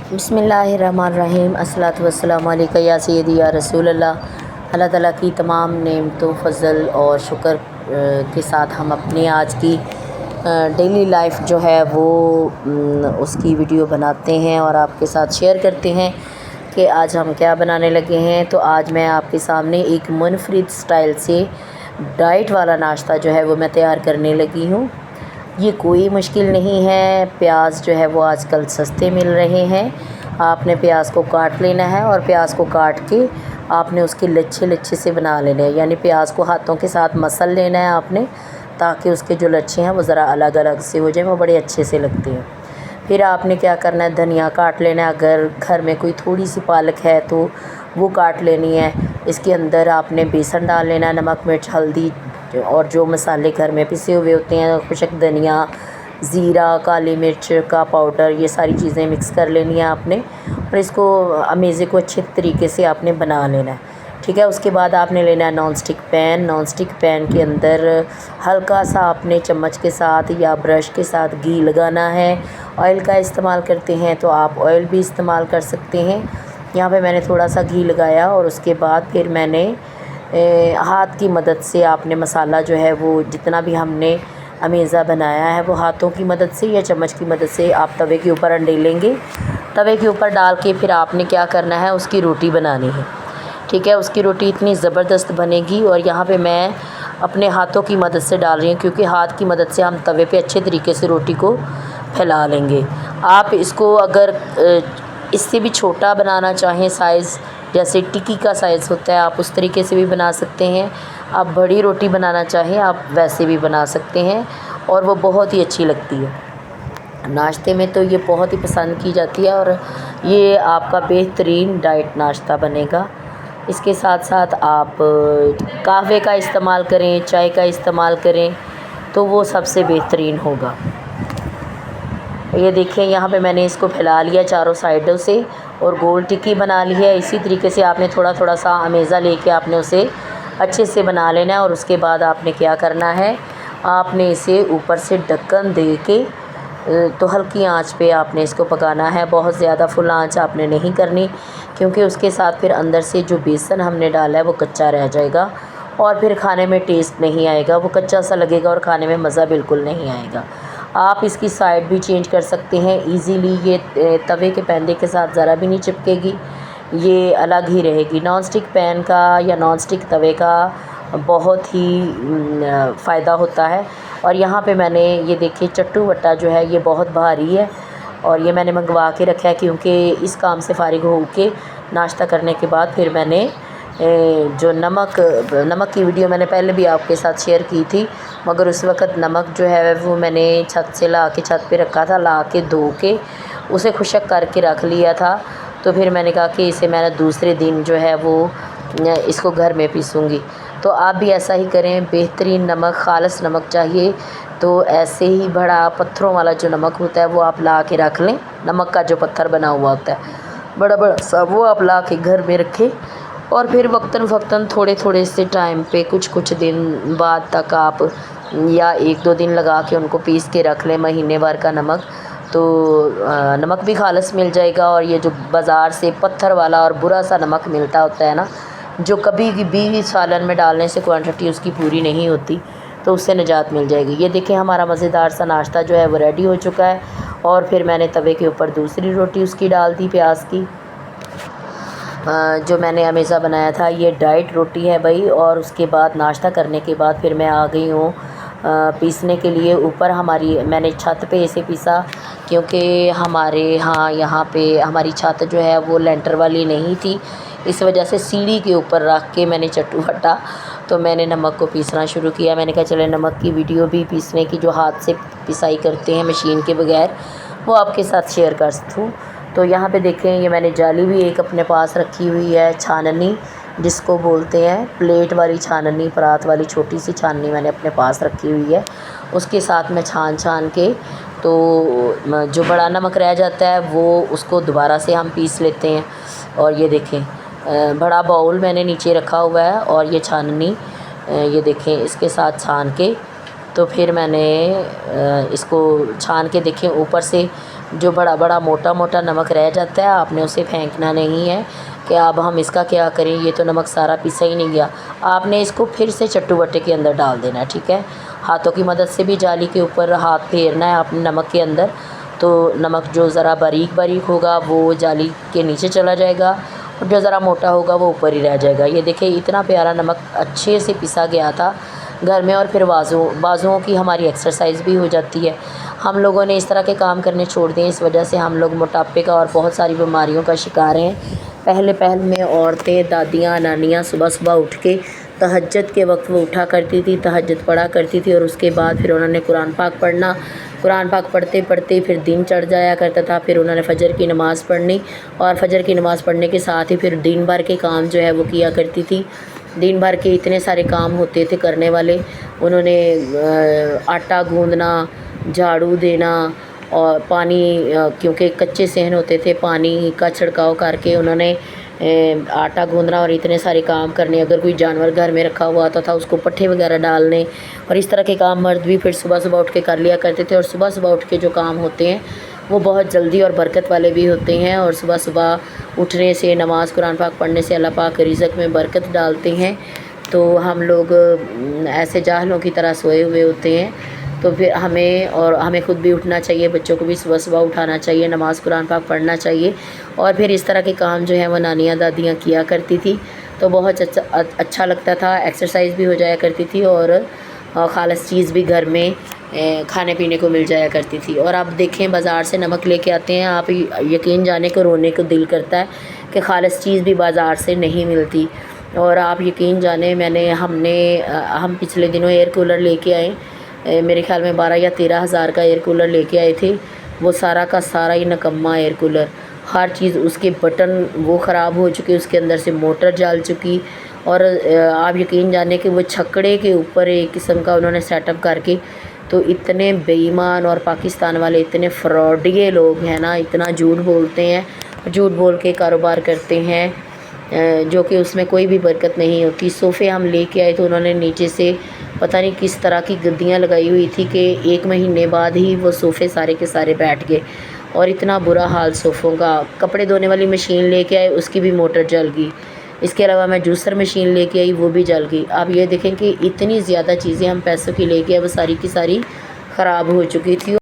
बिस्मिल्लाहिर्रहमानिर्रहीम अस्सलातु वस्सलामु अलैका या सय्यदी या रसूल अल्लाह। अल्लाह ताला की तमाम नेमतों फ़ज़ल और शुक्र के साथ हम अपनी आज की डेली लाइफ जो है वो उसकी वीडियो बनाते हैं और आपके साथ शेयर करते हैं कि आज हम क्या बनाने लगे हैं। तो आज मैं आपके सामने एक मुनफरिद स्टाइल से डाइट वाला नाश्ता जो है वो मैं तैयार करने लगी हूँ। ये कोई मुश्किल नहीं है। प्याज जो है वो आजकल सस्ते मिल रहे हैं। आपने प्याज को काट लेना है और प्याज को काट के आपने उसके लच्छे लच्छे से बना लेने हैं, यानी प्याज को हाथों के साथ मसल लेना है आपने, ताकि उसके जो लच्छे हैं वो ज़रा अलग अलग से हो जाए, वो बड़े अच्छे से लगते हैं। फिर आपने क्या करना है, धनिया काट लेना है। अगर घर में कोई थोड़ी सी पालक है तो वो काट लेनी है। इसके अंदर आपने बेसन डाल लेना है, नमक मिर्च हल्दी और जो मसाले घर में पिसे हुए होते हैं, खुशक धनिया ज़ीरा काली मिर्च का पाउडर, ये सारी चीज़ें मिक्स कर लेनी है आपने और इसको अमेज़े को अच्छे तरीके से आपने बना लेना है। ठीक है। उसके बाद आपने लेना है नॉन स्टिक पैन के अंदर हल्का सा आपने चम्मच के साथ या ब्रश के साथ घी लगाना है। ऑयल का इस्तेमाल करते हैं तो आप ऑयल भी इस्तेमाल कर सकते हैं। यहाँ पे मैंने थोड़ा सा घी लगाया और उसके बाद फिर मैंने हाथ की मदद से आपने मसाला जो है वो जितना भी हमने अमेज़ा बनाया है वो हाथों की मदद से या चम्मच की मदद से आप तवे के ऊपर अंडेलेंगे। तवे के ऊपर डाल के फिर आपने क्या करना है, उसकी रोटी बनानी है। ठीक है। उसकी रोटी इतनी ज़बरदस्त बनेगी और यहाँ पे मैं अपने हाथों की मदद से डाल रही हूँ, क्योंकि हाथ की मदद से हम तवे पे अच्छे तरीके से रोटी को फैला लेंगे। आप इसको अगर इससे भी छोटा बनाना चाहें साइज़, जैसे टिक्की का साइज़ होता है, आप उस तरीके से भी बना सकते हैं। आप बड़ी रोटी बनाना चाहें आप वैसे भी बना सकते हैं और वो बहुत ही अच्छी लगती है। नाश्ते में तो ये बहुत ही पसंद की जाती है और ये आपका बेहतरीन डाइट नाश्ता बनेगा। इसके साथ साथ आप कहवे का इस्तेमाल करें, चाय का इस्तेमाल करें तो वो सबसे बेहतरीन होगा। ये देखें, यहाँ पे मैंने इसको फैला लिया चारों साइडों से और गोल टिक्की बना ली है। इसी तरीके से आपने थोड़ा थोड़ा सा अमेज़ा लेके आपने उसे अच्छे से बना लेना है और उसके बाद आपने क्या करना है, आपने इसे ऊपर से ढक्कन दे के तो हल्की आंच पे आपने इसको पकाना है। बहुत ज़्यादा फुल आंच आपने नहीं करनी, क्योंकि उसके साथ फिर अंदर से जो बेसन हमने डाला है वो कच्चा रह जाएगा और फिर खाने में टेस्ट नहीं आएगा, वो कच्चा सा लगेगा और खाने में मज़ा बिल्कुल नहीं आएगा। आप इसकी साइड भी चेंज कर सकते हैं इजीली। ये तवे के पैंदे के साथ ज़रा भी नहीं चिपकेगी, ये अलग ही रहेगी। नॉन स्टिक पैन का या नॉन स्टिक तवे का बहुत ही फ़ायदा होता है। और यहाँ पे मैंने ये देखिए चट्टू वट्टा जो है ये बहुत भारी है और ये मैंने मंगवा के रखा है, क्योंकि इस काम से फ़ारिग हो के नाश्ता करने के बाद फिर मैंने जो नमक की वीडियो मैंने पहले भी आपके साथ शेयर की थी, मगर उस वक़्त नमक जो है वो मैंने छत से ला के छत पे रखा था, ला के धो के उसे खुशक करके रख लिया था। तो फिर मैंने कहा कि इसे मैंने दूसरे दिन जो है वो इसको घर में पीसूँगी। तो आप भी ऐसा ही करें। बेहतरीन नमक, ख़ालिस नमक चाहिए तो ऐसे ही बड़ा पत्थरों वाला जो नमक होता है वो आप ला के रख लें। नमक का जो पत्थर बना हुआ होता है बड़ा बड़ा सा, वो आप ला के घर में रखें और फिर वक्तन फ़क्तन थोड़े थोड़े से टाइम पे कुछ दिन बाद तक आप या 1-2 दिन लगा के उनको पीस के रख लें, महीने भर का नमक। तो नमक भी खालिस मिल जाएगा और ये जो बाज़ार से पत्थर वाला और बुरा सा नमक मिलता होता है ना, जो कभी भी सालन में डालने से क्वांटिटी उसकी पूरी नहीं होती, तो उससे निजात मिल जाएगी। ये देखें, हमारा मज़ेदार सा नाश्ता जो है वो रेडी हो चुका है और फिर मैंने तवे के ऊपर दूसरी रोटी उसकी डाल दी प्याज की, जो मैंने अमेज़ा बनाया था। ये डाइट रोटी है भाई। और उसके बाद नाश्ता करने के बाद फिर मैं आ गई हूँ पीसने के लिए ऊपर। मैंने छत पे इसे पीसा, क्योंकि हमारे यहाँ पे हमारी छत जो है वो लेंटर वाली नहीं थी, इस वजह से सीढ़ी के ऊपर रख के मैंने चट्टू हटा तो मैंने नमक को पीसना शुरू किया। मैंने कहा चले नमक की वीडियो भी पीसने की, जो हाथ से पिसाई करते हैं मशीन के बगैर, वो आपके साथ शेयर कर दूँ। तो यहाँ पे देखें, ये मैंने जाली भी एक अपने पास रखी हुई है, छाननी जिसको बोलते हैं, प्लेट वाली छाननी, परात वाली छोटी सी छाननी मैंने अपने पास रखी हुई है। उसके साथ मैं छान के तो जो बड़ा नमक रह जाता है वो उसको दोबारा से हम पीस लेते हैं। और ये देखें, बड़ा बाउल मैंने नीचे रखा हुआ है और ये छाननी ये देखें इसके साथ छान के तो फिर मैंने इसको छान के देखें ऊपर से जो बड़ा बड़ा मोटा मोटा नमक रह जाता है आपने उसे फेंकना नहीं है कि अब हम इसका क्या करें, ये तो नमक सारा पीसा ही नहीं गया। आपने इसको फिर से चट्टू बट्टे के अंदर डाल देना है, ठीक है। हाथों की मदद से भी जाली के ऊपर हाथ फेरना है आपने नमक के अंदर, तो नमक जो ज़रा बारीक बारीक होगा वो जाली के नीचे चला जाएगा और जो ज़रा मोटा होगा वो ऊपर ही रह जाएगा। ये देखिए इतना प्यारा नमक अच्छे से पिसा गया था घर में। और फिर बाजुओं की हमारी एक्सरसाइज भी हो जाती है। हम लोगों ने इस तरह के काम करने छोड़ दिए, इस वजह से हम लोग मोटापे का और बहुत सारी बीमारियों का शिकार हैं। पहले में औरतें, दादियाँ, नानियाँ सुबह सुबह उठ के तहज्जुद के वक्त वो उठा करती थी, तहज्जुद पढ़ा करती थी और उसके बाद फिर उन्होंने कुरान पाक पढ़ना। कुरान पाक पढ़ते पढ़ते फिर दिन चढ़ जाया करता था। फिर उन्होंने फ़जर की नमाज़ पढ़नी और फ़जर की नमाज़ पढ़ने के साथ ही फिर दिन भर के काम जो है वो किया करती थी। दिन भर के इतने सारे काम होते थे करने वाले। उन्होंने आटा गूँदना, झाड़ू देना और पानी, क्योंकि कच्चे सहन होते थे, पानी का छिड़काव करके उन्होंने आटा गूँदना और इतने सारे काम करने। अगर कोई जानवर घर में रखा हुआ आता था उसको पट्ठे वगैरह डालने और इस तरह के काम मर्द भी फिर सुबह सुबह उठ के कर लिया करते थे। और सुबह सुबह उठ के जो काम होते हैं वो बहुत जल्दी और बरकत वाले भी होते हैं। और सुबह सुबह उठने से, नमाज़ कुरान पाक पढ़ने से अल्लाह पाक रिज़्क़ में बरकत डालते हैं। तो हम लोग ऐसे जाहलों की तरह सोए हुए होते हैं। तो फिर हमें ख़ुद भी उठना चाहिए, बच्चों को भी सुबह सुबह उठाना चाहिए, नमाज़ कुरान पाक पढ़ना चाहिए। और फिर इस तरह के काम जो है वो नानियाँ दादियाँ किया करती थी, तो बहुत अच्छा लगता था। एक्सरसाइज भी हो जाया करती थी और ख़ालिस चीज़ भी घर में खाने पीने को मिल जाया करती थी। और आप देखें बाज़ार से नमक लेके आते हैं, आप यकीन जाने को रोने को दिल करता है कि ख़ालिस चीज़ भी बाज़ार से नहीं मिलती। और आप यकीन जाने हम पिछले दिनों एयर कूलर लेके आए, मेरे ख़्याल में 12 या 13 हज़ार का एयर कूलर लेके आए थे। वो सारा का सारा ही निकम्मा एयर कूलर, हर चीज़ उसके बटन वो ख़राब हो चुके, उसके अंदर से मोटर जल चुकी। और आप यकीन जाने कि वो छकड़े के ऊपर एक किस्म का उन्होंने सेटअप करके, तो इतने बेईमान और पाकिस्तान वाले इतने फ्रॉडिये लोग हैं ना, इतना झूठ बोलते हैं, झूठ बोल के कारोबार करते हैं जो कि उसमें कोई भी बरकत नहीं होती। सोफ़े हम लेके आए तो उन्होंने नीचे से पता नहीं किस तरह की गद्दियाँ लगाई हुई थी कि 1 महीने बाद ही वो सोफ़े सारे के सारे बैठ गए। और इतना बुरा हाल सोफ़ों का। कपड़े धोने वाली मशीन लेके आए, उसकी भी मोटर जल गई। इसके अलावा मैं जूसर मशीन लेके आई, वो भी जल गई। आप ये देखें कि इतनी ज़्यादा चीज़ें हम पैसों की लेके आए, वो सारी की सारी ख़राब हो चुकी थी।